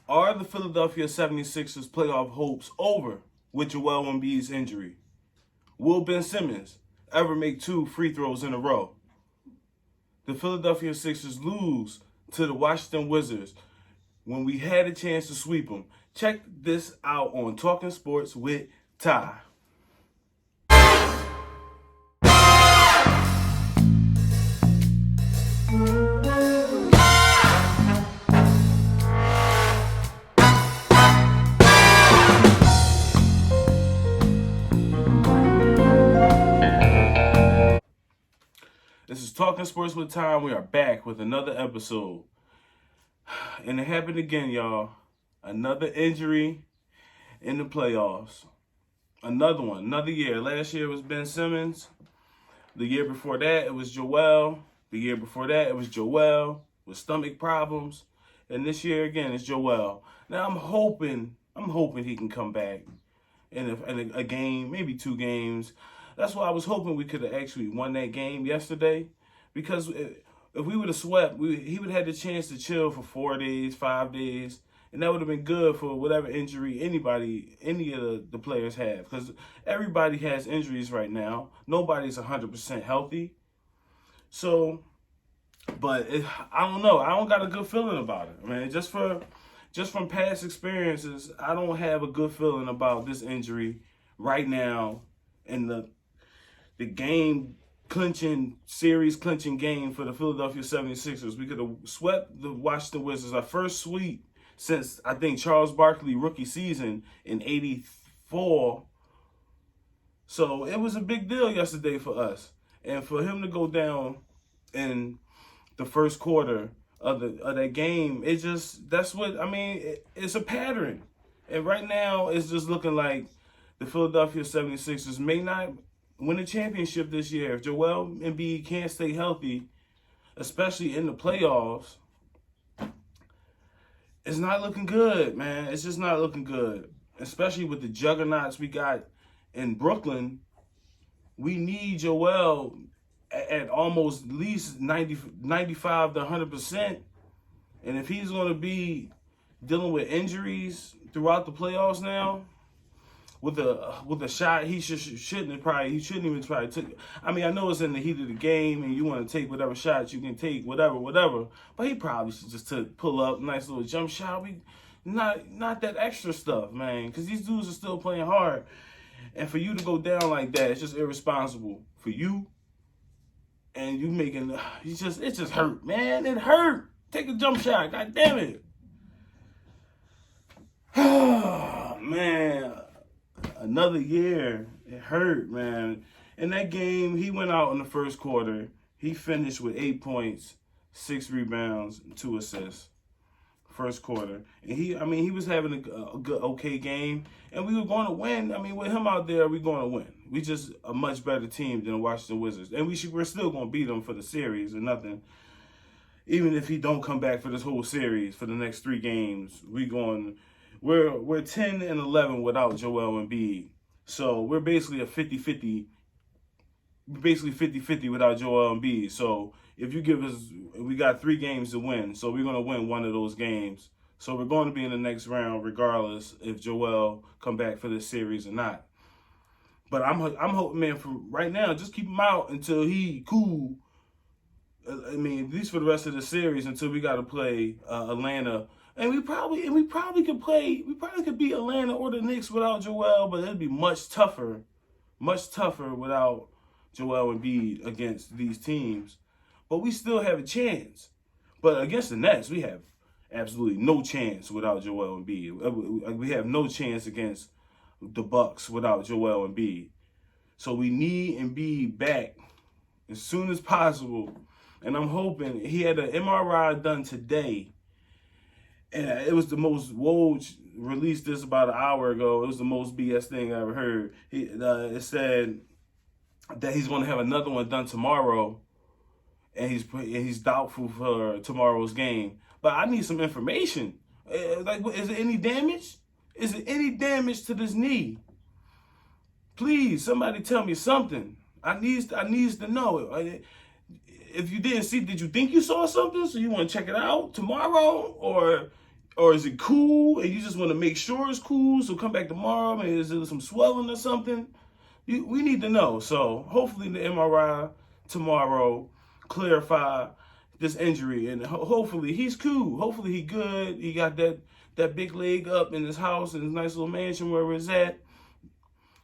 Are the Philadelphia 76ers playoff hopes over with Joel Embiid's injury? Will Ben Simmons ever make 2 free throws in a row? The Philadelphia Sixers lose to the Washington Wizards when we had a chance to sweep them. Check this out on Talking Sports with Ty. This is Talking Sports with Time. We are back with another episode. And it happened again, y'all. Another injury in the playoffs. Another one, another year. Last year it was Ben Simmons. The year before that it was Joel. The year before that it was Joel with stomach problems. And this year again it's Joel. Now I'm hoping he can come back in a game, maybe 2 games. That's why I was hoping we could have actually won that game yesterday, because if we would have swept, he would have had the chance to chill for 4 days, 5 days, and that would have been good for whatever injury any of the players have, because everybody has injuries right now. Nobody's 100% healthy. So, but I don't know. I don't got a good feeling about it, man. Just from past experiences, I don't have a good feeling about this injury right now in the series clinching game for the Philadelphia 76ers. We could have swept the Washington Wizards, our first sweep since, I think, Charles Barkley rookie season in '84. So it was a big deal yesterday for us. And for him to go down in the first quarter of that game, it's a pattern. And right now it's just looking like the Philadelphia 76ers may not win a championship this year. If Joel Embiid can't stay healthy, especially in the playoffs, it's not looking good, man. It's just not looking good. Especially with the juggernauts we got in Brooklyn. We need Joel at almost at least 95 to 100%. And if he's going to be dealing with injuries throughout the playoffs now, with a shot he shouldn't even try to take. I mean, I know it's in the heat of the game and you want to take whatever shots you can take, whatever. But he probably should just pull up, nice little jump shot. Not that extra stuff, man, because these dudes are still playing hard. And for you to go down like that, it's just irresponsible for you. And you making it just hurt, man. It hurt. Take a jump shot. God damn it. Man. Another year. It hurt, man. In that game, he went out in the first quarter. He finished with 8 points, 6 rebounds, and 2 assists. First quarter. And he was having a good, okay game. And we were going to win. I mean, with him out there, we're going to win. We just a much better team than the Washington Wizards. And we're still going to beat them for the series or nothing. Even if he don't come back for this whole series, for the next 3 games, we're 10 and 11 without Joel Embiid. So we're basically a 50-50. Basically 50-50 without Joel Embiid. So if you give us, we got 3 games to win. So we're going to win one of those games. So we're going to be in the next round regardless if Joel come back for this series or not. But I'm hoping, man, for right now, just keep him out until he cool. I mean, at least for the rest of the series until we got to play Atlanta. And we probably could beat Atlanta or the Knicks without Joel, but it'd be much tougher without Joel Embiid against these teams. But we still have a chance. But against the Nets, we have absolutely no chance without Joel Embiid. We have no chance against the Bucks without Joel Embiid. So we need Embiid back as soon as possible. And I'm hoping, he had an MRI done today. And it was the most, Woj released this about an hour ago. It was the most BS thing I ever heard. It said that he's going to have another one done tomorrow. And he's doubtful for tomorrow's game. But I need some information. Is there any damage? Is there any damage to this knee? Please, somebody tell me something. I need to know. If you didn't see, did you think you saw something? So you want to check it out tomorrow? Or Or is it cool and you just want to make sure it's cool? So come back tomorrow and is there some swelling or something? We need to know. So hopefully the MRI tomorrow clarify this injury, and hopefully he's cool. Hopefully he good. He got that big leg up in his house, in his nice little mansion wherever it's at.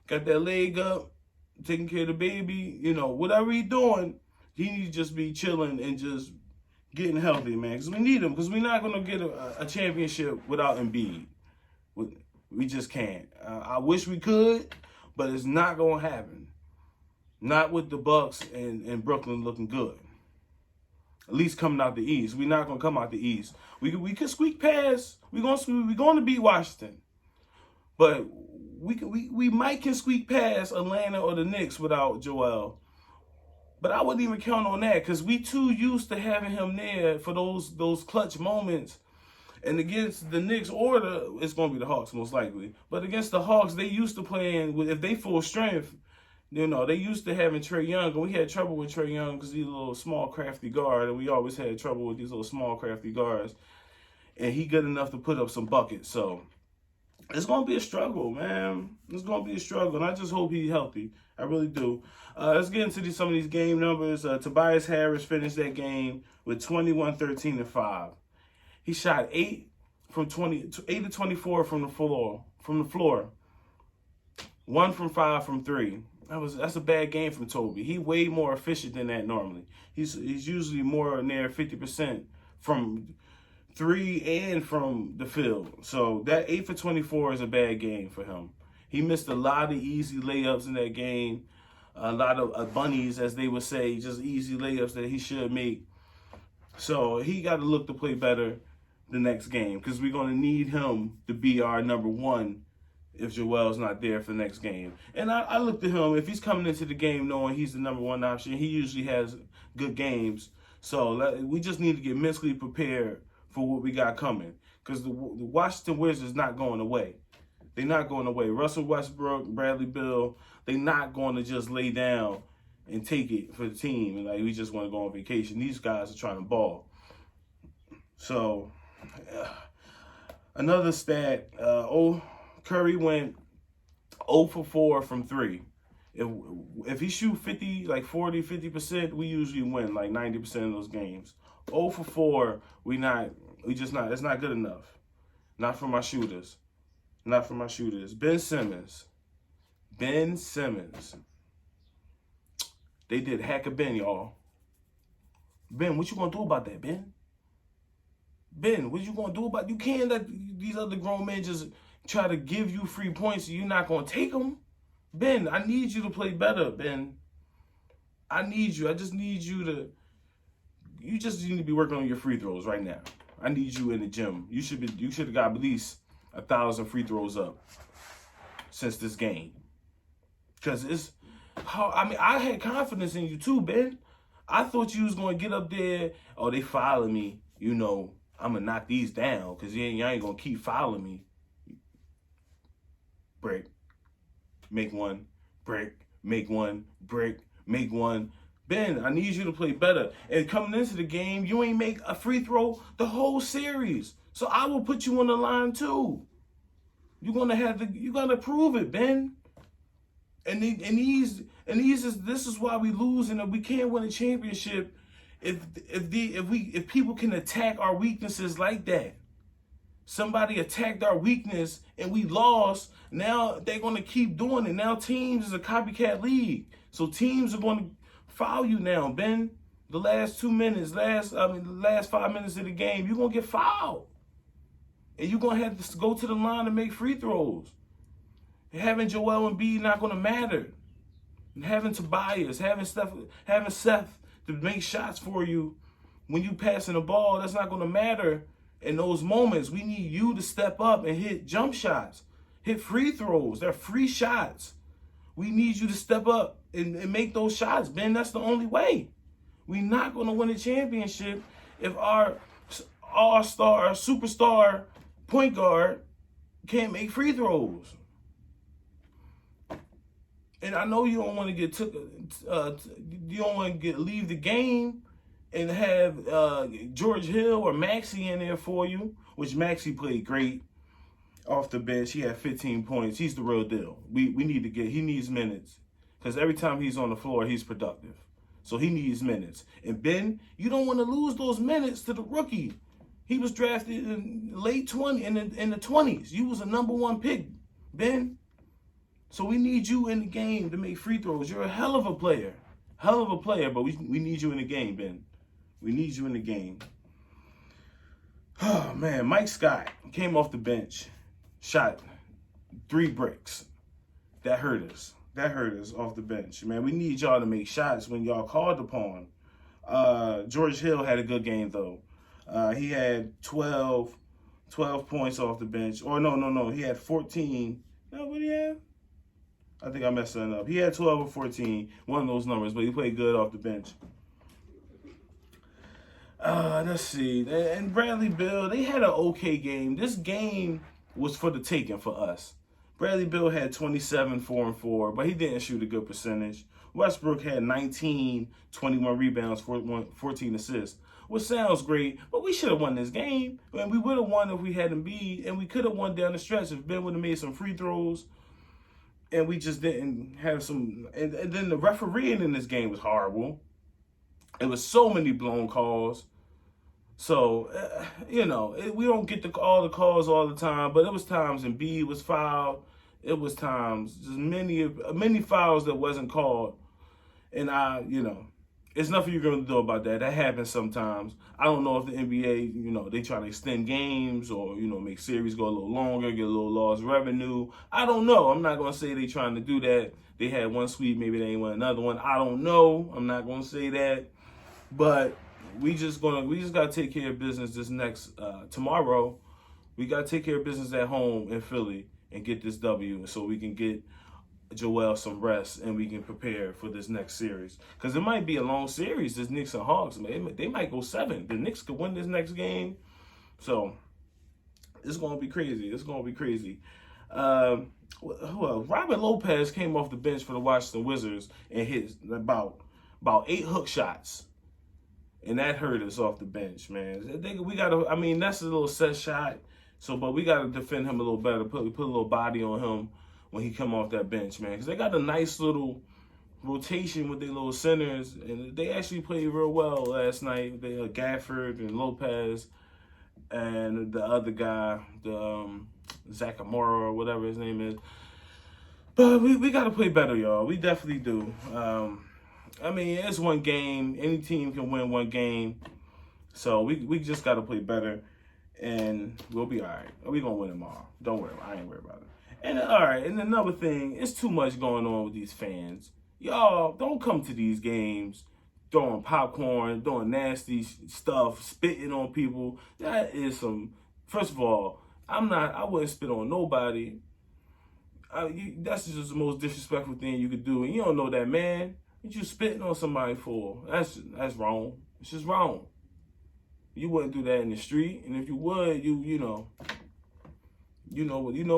Got that leg up, taking care of the baby. You know, whatever he's doing, he needs to just be chilling and just getting healthy, man. Because we need him. Because we're not gonna get a championship without Embiid. We just can't. I wish we could, but it's not gonna happen. Not with the Bucks and Brooklyn looking good. At least coming out the East. We're not gonna come out the East. We could squeak past. We're gonna beat Washington, but we might can squeak past Atlanta or the Knicks without Joel. But I wouldn't even count on that because we too used to having him there for those clutch moments. And against the Knicks it's going to be the Hawks most likely. But against the Hawks, they used to playing with, if they full strength, you know, they used to having Trae Young. And we had trouble with Trae Young because he's a little small, crafty guard. And we always had trouble with these little small, crafty guards. And he good enough to put up some buckets. So it's going to be a struggle, man. It's going to be a struggle. And I just hope he's healthy. I really do. Let's get into some of these game numbers. Tobias Harris finished that game with 21, 13, and 5. He shot 8 to 24 from the floor. 1 from 5 from 3. That's a bad game from Toby. He way more efficient than that normally. He's usually more near 50% from 3 and from the field. So that 8 for 24 is a bad game for him. He missed a lot of easy layups in that game. A lot of bunnies, as they would say, just easy layups that he should make. So he got to look to play better the next game because we're going to need him to be our number one if Joel's not there for the next game. And I looked at him. If he's coming into the game knowing he's the number one option, he usually has good games. So we just need to get mentally prepared for what we got coming because the Washington Wizards not going away. They're not going away. Russell Westbrook, Bradley Beal, they're not going to just lay down and take it for the team. And like we just want to go on vacation. These guys are trying to ball. So another stat, Curry went 0 for 4 from 3. If he shoot 50, like 40, 50%, we usually win like 90% of those games. 0 for 4, it's not good enough. Not from our shooters. Not from our shooters. Ben Simmons. They did hack a Ben, y'all. Ben, what you gonna do about that, Ben? Ben, what you gonna do about? You can't let these other grown men just try to give you free points and you're not gonna take them. Ben, I need you to play better, Ben. I need you. I just need you to. You just need to be working on your free throws right now. I need you in the gym. You should have got at least 1,000 free throws up since this game. Because I had confidence in you too, Ben. I thought you was going to get up there. Oh, they following me. You know, I'm going to knock these down because you ain't going to keep following me. Break. Make one. Break. Make one. Break. Make one. Ben, I need you to play better. And coming into the game, you ain't make a free throw the whole series. So I will put you on the line too. You gotta prove it, Ben. This is why we lose and we can't win a championship if people can attack our weaknesses like that. Somebody attacked our weakness and we lost. Now they're gonna keep doing it. Now teams is a copycat league. So teams are gonna foul you now, Ben. The last 2 minutes, the last 5 minutes of the game, you're gonna get fouled. And you're going to have to go to the line and make free throws. Having Joel Embiid not going to matter. And having Tobias, having Seth to make shots for you when you passing the ball, that's not going to matter in those moments. We need you to step up and hit jump shots, hit free throws. They're free shots. We need you to step up and make those shots, Ben. That's the only way. We're not going to win a championship if our all-star, superstar point guard can't make free throws. And I know you don't want to leave the game and have George Hill or Maxey in there for you, which Maxey played great off the bench. He had 15 points. He's the real deal. He needs minutes because every time he's on the floor, he's productive. So he needs minutes. And Ben, you don't want to lose those minutes to the rookie. He was drafted in late 20 in the 20s. You was a #1 pick, Ben. So we need you in the game to make free throws. You're a hell of a player. Hell of a player, but we need you in the game, Ben. We need you in the game. Oh, man. Mike Scott came off the bench, shot 3 bricks. That hurt us. That hurt us off the bench. Man, we need y'all to make shots when y'all called upon. George Hill had a good game, though. He had 12 points off the bench. Or no. He had 14. No, what did he have? I think I messed that up. He had 12 or 14, one of those numbers, but he played good off the bench. Let's see. And Bradley Beal, they had an okay game. This game was for the taking for us. Bradley Beal had 27, 4 and 4, but he didn't shoot a good percentage. Westbrook had 19, 21 rebounds, 14 assists, which sounds great, but we should have won this game. I mean, we would have won if we had Embiid, and we could have won down the stretch if Ben would have made some free throws. And we just didn't have some. And then the refereeing in this game was horrible. It was so many blown calls. So, we don't get all the calls all the time. But it was times Embiid was fouled. It was times just many fouls that wasn't called. And there's nothing you're going to do about that. That happens sometimes. I don't know if the NBA, they try to extend games or, make series go a little longer, get a little lost revenue. I don't know. I'm not going to say they trying to do that. They had one sweep, maybe they ain't won another one. I don't know. I'm not going to say that. But we just got to take care of business this next, tomorrow. We got to take care of business at home in Philly and get this W so we can get Joel some rest and we can prepare for this next series, because it might be a long series. This Knicks and Hawks, they might go 7. The Knicks could win this next game, so it's gonna be crazy. Who else? Robert Lopez came off the bench for the Washington Wizards and hit about 8 hook shots, and that hurt us off the bench, man. We gotta. I mean, that's a little set shot. But we gotta defend him a little better. Put a little body on him when he come off that bench, man. Because they got a nice little rotation with their little centers, and they actually played real well last night. They had Gafford and Lopez and the other guy, Zachamora or whatever his name is. But we got to play better, y'all. We definitely do. It's one game. Any team can win one game. So we just got to play better, and we'll be all right. We're going to win tomorrow. Don't worry. I ain't worried about it. And all right, and another thing, it's too much going on with these fans. Y'all, don't come to these games throwing popcorn, doing nasty stuff, spitting on people. That is first of all, I wouldn't spit on nobody. That's just the most disrespectful thing you could do. And you don't know that man. What you spitting on somebody for? That's wrong. It's just wrong. You wouldn't do that in the street. And if you would, you know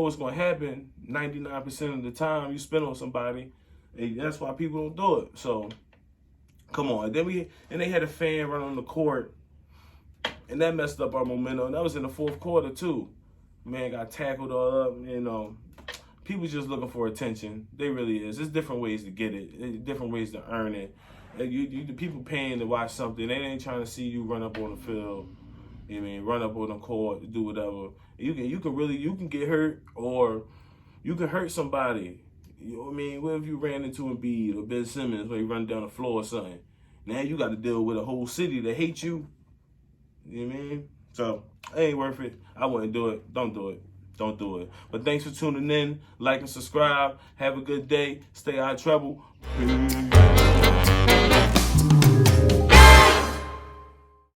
what's going to happen 99% of the time you spend on somebody, and that's why people don't do it. So, come on. Then they had a fan run on the court, and that messed up our momentum. That was in the 4th quarter, too. Man got tackled all up, People just looking for attention. They really is. There's different ways to get it, different ways to earn it. The people paying to watch something, they ain't trying to see you run up on the field. Run up on the court, do whatever. You can get hurt, or you can hurt somebody. What if you ran into Embiid or Ben Simmons when you run down the floor or something? Now you got to deal with a whole city that hates you. You know what I mean? So, it ain't worth it. I wouldn't do it. Don't do it. Don't do it. But thanks for tuning in. Like and subscribe. Have a good day. Stay out of trouble. Peace.